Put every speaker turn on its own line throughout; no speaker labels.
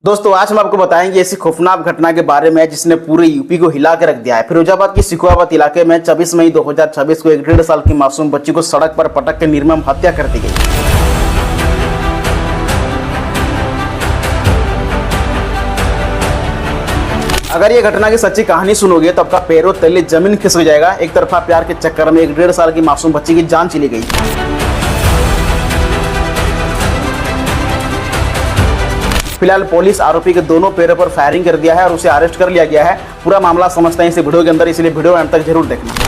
दोस्तों आज हम आपको बताएंगे ऐसी खौफनाक घटना के बारे में जिसने पूरे यूपी को हिला के रख दिया है। फिरोजाबाद की सिकुआबाद इलाके में 24 मई 2026 को एक 1.5 साल की मासूम बच्ची को सड़क पर पटक के निर्मम हत्या कर दी गई। अगर ये घटना की सच्ची कहानी सुनोगे तो आपका पैरों तले जमीन खिसक जाएगा। एक तरफा प्यार के चक्कर में एक 1.5 साल की मासूम बच्ची की जान चली गई। फिलहाल पुलिस आरोपी के दोनों पैरों पर फायरिंग कर दिया है और उसे अरेस्ट कर लिया गया है। पूरा मामला समझते हैं इस वीडियो के अंदर, इसलिए वीडियो अंत तक जरूर देखना।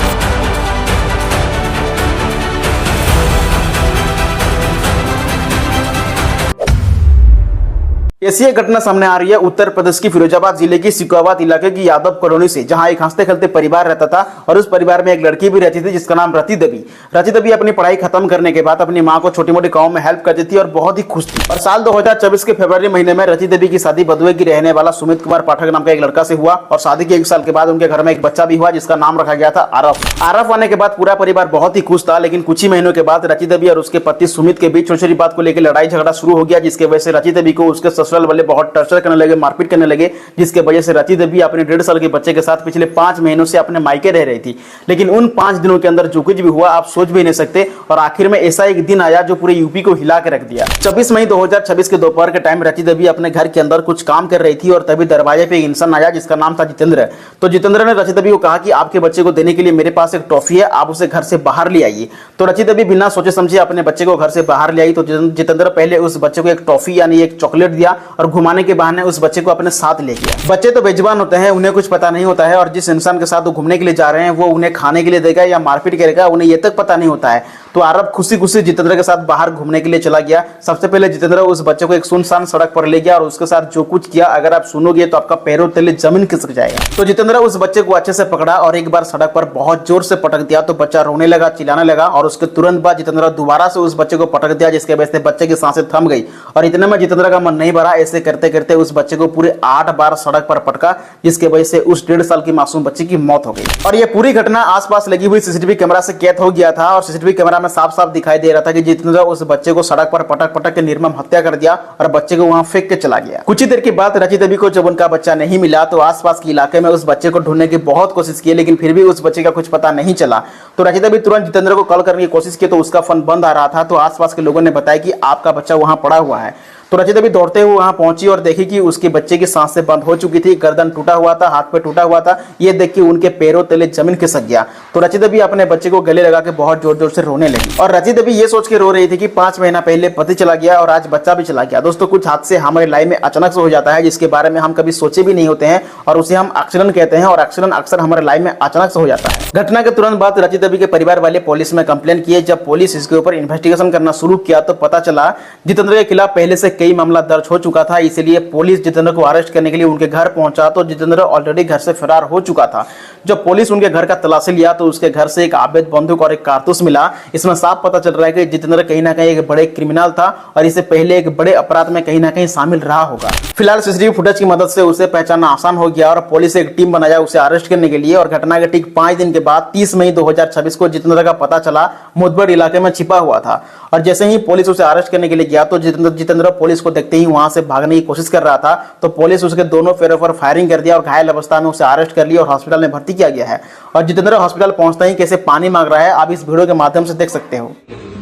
ऐसी एक घटना सामने आ रही है उत्तर प्रदेश की फिरोजाबाद जिले की सिकुआबाद इलाके की यादव कॉलोनी से, जहां एक हंसते खेलते परिवार रहता था और उस परिवार में एक लड़की भी रहती थी जिसका नाम रति देवी। रति देवी अपनी पढ़ाई खत्म करने के बाद अपनी मां को छोटी मोटी काम में हेल्प करती थी और बहुत ही खुश थी। और साल 2024 के फरवरी महीने में रति देवी की शादी बदुए की रहने वाला सुमित कुमार पाठक नाम का एक लड़का से हुआ और शादी के 1 साल के बाद उनके घर में एक बच्चा भी हुआ जिसका नाम रखा गया था आरफ। आरफ आने के बाद पूरा परिवार बहुत ही खुश था, लेकिन कुछ ही महीनों के बाद रति देवी और उसके पति सुमित के बीच छोटी छोटी बात को लेकर लड़ाई झगड़ा शुरू हो गया, जिसकी वजह से रति देवी को उसके ससुराल वाले बहुत टर्चर करने लगे, मारपीट करने लगे, जिसके वजह से रति देवी अपने 1.5 साल के बच्चे के साथ पिछले 5 महीनों से अपने मायके रह रही थी। लेकिन उन 5 दिनों के अंदर जो कुछ भी हुआ आप सोच भी नहीं सकते। और आखिर में ऐसा एक दिन आया जो पूरे यूपी को हिला के रख दिया। 24 मई 2026 के दोपहर के टाइम रति देवी अपने घर के अंदर कुछ काम कर रही थी और तभी दरवाजे पे एक इंसान आया जिसका नाम था जितेंद्र। तो जितेंद्र ने रति देवी को कहा कि आपके बच्चे को देने के लिए मेरे पास एक टॉफी है, आप उसे घर से बाहर ले आइए। तो रति देवी बिना सोचे समझे अपने बच्चे को घर से बाहर ले आई। तो जितेंद्र पहले उस बच्चे को एक टॉफी यानी एक चॉकलेट दिया और घुमाने के बहाने उस बच्चे को अपने साथ ले गया। बच्चे तो बेजुबान होते हैं, उन्हें कुछ पता नहीं होता है और जिस इंसान के साथ वो घूमने के लिए जा रहे हैं वो उन्हें खाने के लिए देगा या मारपीट करेगा उन्हें ये तक पता नहीं होता है। तो आरब खुशी खुशी जितेंद्र के साथ बाहर घूमने के लिए चला गया। सबसे पहले जितेंद्र उस बच्चे को एक सुनसान सड़क पर ले गया और उसके साथ जो कुछ किया अगर आप सुनोगे तो आपका पैरों तले जमीन खिसक जाएगा। तो जितेंद्र उस बच्चे को अच्छे से पकड़ा और एक बार सड़क पर बहुत जोर से पटक दिया। तो बच्चा रोने लगा, चिल्लाने लगा और उसके तुरंत बाद जितेंद्र दोबारा से उस बच्चे को पटक दिया, जिसके वजह से बच्चे की सांसें थम गई। और इतने में जितेंद्र का मन नहीं भरा, ऐसे करते करते उस बच्चे को पूरे 8 बार सड़क पर पटका, जिसके वजह से उस 1.5 साल की मासूम बच्ची की मौत हो गई। और यह पूरी घटना आसपास लगी हुई सीसीटीवी कैमरा से कैद हो गया था और सीसीटीवी कैमरा में साफ साफ दिखाई दे रहा था कि जितेंद्र उस बच्चे को सड़क पर पटक पटक के निर्मम हत्या कर दिया और बच्चे को वहां फेंक के चला गया। कुछ ही देर के बाद रति देवी को जब उनका बच्चा नहीं मिला तो आसपास के इलाके में उस बच्चे को ढूंढने की बहुत कोशिश की, लेकिन फिर भी उस बच्चे का कुछ पता नहीं चला। तो रति देवी तुरंत जितेंद्र को कॉल करने की कोशिश की तो उसका फोन बंद आ रहा था। तो आसपास के लोगों ने बताया कि आपका बच्चा वहां पड़ा हुआ है। तो रति देवी दौड़ते हुए वहां पहुंची और देखी कि उसके बच्चे की सांसें बंद हो चुकी थी, गर्दन टूटा हुआ था, हाथ पे टूटा हुआ था। ये देख के उनके पैरों तले जमीन खिसक गया। तो रति देवी अपने बच्चे को गले लगा के बहुत जोर जोर से रोने लगी और रति देवी ये सोच के रो रही थी कि 5 महीना पहले पति चला गया और आज बच्चा भी चला गया। दोस्तों कुछ हादसे हमारे लाइफ में अचानक से हो जाता है जिसके बारे में हम कभी सोचे भी नहीं होते हैं और उसे हम एक्सीडेंट कहते हैं और एक्सीडेंट अक्सर हमारे लाइफ में अचानक से हो जाता है। घटना के तुरंत बाद रति देवी के परिवार वाले पुलिस में कंप्लेन किए। जब पुलिस इसके ऊपर इन्वेस्टिगेशन करना शुरू किया तो पता चला जितेंद्र के खिलाफ पहले से कई मामला दर्ज हो चुका था, इसलिए पुलिस जितेंद्र को अरेस्ट करने के लिए उनके घर पहुंचा तो जितेंद्र ऑलरेडी घर से फरार हो चुका था। जब पुलिस उनके घर का तलाशी लिया तो उसके घर से एक अवैध बंदूक और एक कारतूस मिला। इसमें साफ पता चल रहा है कि जितेंद्र कहीं ना कहीं एक बड़े क्रिमिनल था और इससे पहले एक बड़े अपराध में कहीं ना कहीं शामिल रहा होगा। फिलहाल सीसीटीवी फुटेज की मदद से उसे पहचानना आसान हो गया और पुलिस एक टीम बनाया उसे अरेस्ट करने के लिए। और घटना के ठीक 5 दिन के बाद 30 मई 2026 को जितेंद्र का पता चला मुठभेड़ इलाके में छिपा हुआ था और जैसे ही पुलिस उसे अरेस्ट करने के लिए गया तो जितेंद्र पुलिस को देखते ही वहां से भागने की कोशिश कर रहा था। तो पुलिस उसके दोनों पैरों पर फायरिंग कर दिया और घायल अवस्था में उसे अरेस्ट कर लिया और हॉस्पिटल में भर्ती किया गया है। और जितेंद्र हॉस्पिटल पहुंचते ही कैसे पानी मांग रहा है आप इस वीडियो के माध्यम से देख सकते हो।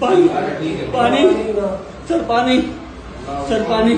पानी पानी सर, पानी सर, पानी।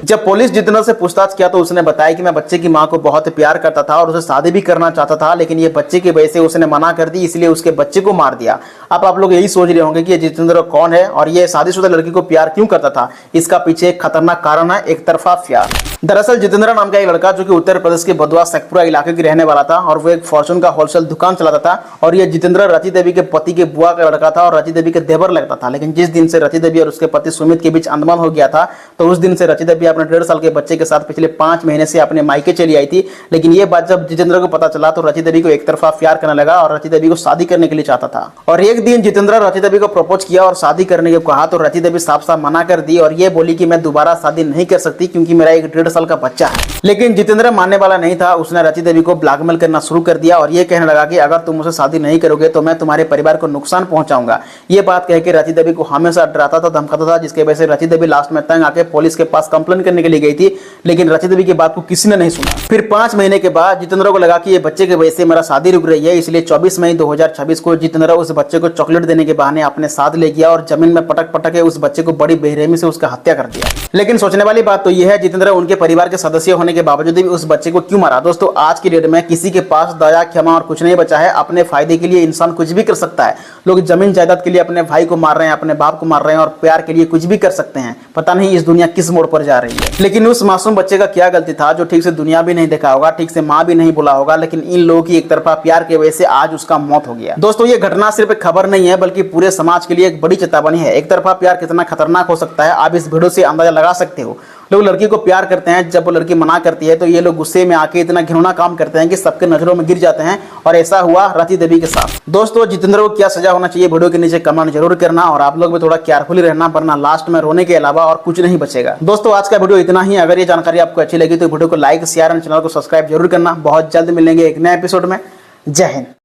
जब पुलिस जितेंद्र से पूछताछ किया तो उसने बताया कि मैं बच्चे की मां को बहुत प्यार करता था और उसे शादी भी करना चाहता था, लेकिन ये बच्चे की वजह से उसने मना कर दी, इसलिए उसके बच्चे को मार दिया। अब आप लोग यही सोच रहे होंगे कि ये जितेंद्र कौन है और ये शादीशुदा लड़की को प्यार क्यों करता था। इसका पीछे एक खतरनाक कारण है, एक तरफा प्यार। दरअसल जितेंद्र नाम का एक लड़का जो कि उत्तर प्रदेश के बदुआ शेखपुरा इलाके की रहने वाला था और वो एक फॉर्चून का होलसेल दुकान चलाता था। और ये जितेंद्र रति देवी के पति के बुआ का लड़का था और रति देवी के देवर लगता था। लेकिन जिस दिन से रति देवी और उसके पति सुमित के बीच अनबन हो गया था तो उस दिन से रति देवी अपने 1.5 साल के बच्चे के साथ पिछले 5 महीने से अपने मायके चली आई थी। लेकिन ये बात जब जितेंद्र को पता चला तो रति देवी को एक तरफा प्यार करने लगा और रति देवी को शादी करने के लिए चाहता था। और एक दिन जितेंद्र रति देवी को प्रपोज किया और शादी करने को कहा तो रति देवी साफ साफ मना कर दी और ये बोली कि मैं दोबारा शादी नहीं कर सकती क्योंकि मेरा एक 1.5 साल का बच्चा है। लेकिन जितेंद्र मानने वाला नहीं था। उसने रची देवी को ब्लैकमेल करना शुरू कर दिया और ये कहने लगा कि अगर तुम मुझसे शादी नहीं करोगे तो मैं तुम्हारे परिवार को नुकसान पहुंचाऊंगा। ये बात कह के रची देवी को हमेशा डराता था, धमकाता था, जिसके वजह से रची देवी लास्ट में तंग आके पुलिस के पास कंप्लेन करने के लिए गई थी। लेकिन रची देवी की बात को किसी ने नहीं सुना। फिर 5 महीने के बाद जितेंद्र को लगा कि ये बच्चे की वजह से मेरा शादी रुक रही है, इसलिए 24 मई 2026 को जितेंद्र उस बच्चे को चॉकलेट देने के बहाने अपने साथ ले गया और जमीन में पटक पटक के उस बच्चे को बड़ी बेरहमी से उसका हत्या कर दिया। लेकिन सोचने वाली बात तो यह है, जितेंद्र उनके परिवार के सदस्य होने के बावजूद भी उस बच्चे को क्यों मारा। दोस्तों, आज की डेट में किसी के पास दया, क्षमा और कुछ नहीं बचा है। अपने फायदे के लिए इंसान कुछ भी कर सकता है। लोग जमीन जायदाद के लिए अपने भाई को मार रहे हैं, अपने बाप को मार रहे हैं और प्यार के लिए कुछ भी कर सकते हैं। पता नहीं इस दुनिया किस मोड़ पर जा रही है। लेकिन उस मासूम बच्चे का क्या गलती था जो ठीक से दुनिया भी नहीं देखा होगा, ठीक से माँ भी नहीं बोला होगा, लेकिन इन लोगों की एक तरफा प्यार की वजह से आज उसका मौत हो गया। दोस्तों, ये घटना सिर्फ एक खबर नहीं है बल्कि पूरे समाज के लिए एक बड़ी चेतावनी है। एक तरफा प्यार कितना खतरनाक हो सकता है आप इस वीडियो से अंदाजा लगा सकते हो। लोग लड़की को प्यार करते हैं, जब वो लड़की मना करती है तो ये लोग गुस्से में आके इतना घिनौना काम करते हैं कि सबके नजरों में गिर जाते हैं। और ऐसा हुआ रची देवी के साथ। दोस्तों, जितेंद्र को क्या सजा होना चाहिए वीडियो के नीचे कमेंट जरूर करना और आप लोग भी थोड़ा केयरफुली रहना, वरना लास्ट में रोने के अलावा और कुछ नहीं बचेगा। दोस्तों, आज का वीडियो इतना ही। अगर ये जानकारी आपको अच्छी लगी तो वीडियो को लाइक, शेयर और चैनल को सब्सक्राइब जरूर करना। बहुत जल्द मिलेंगे एक नए एपिसोड में। जय हिंद।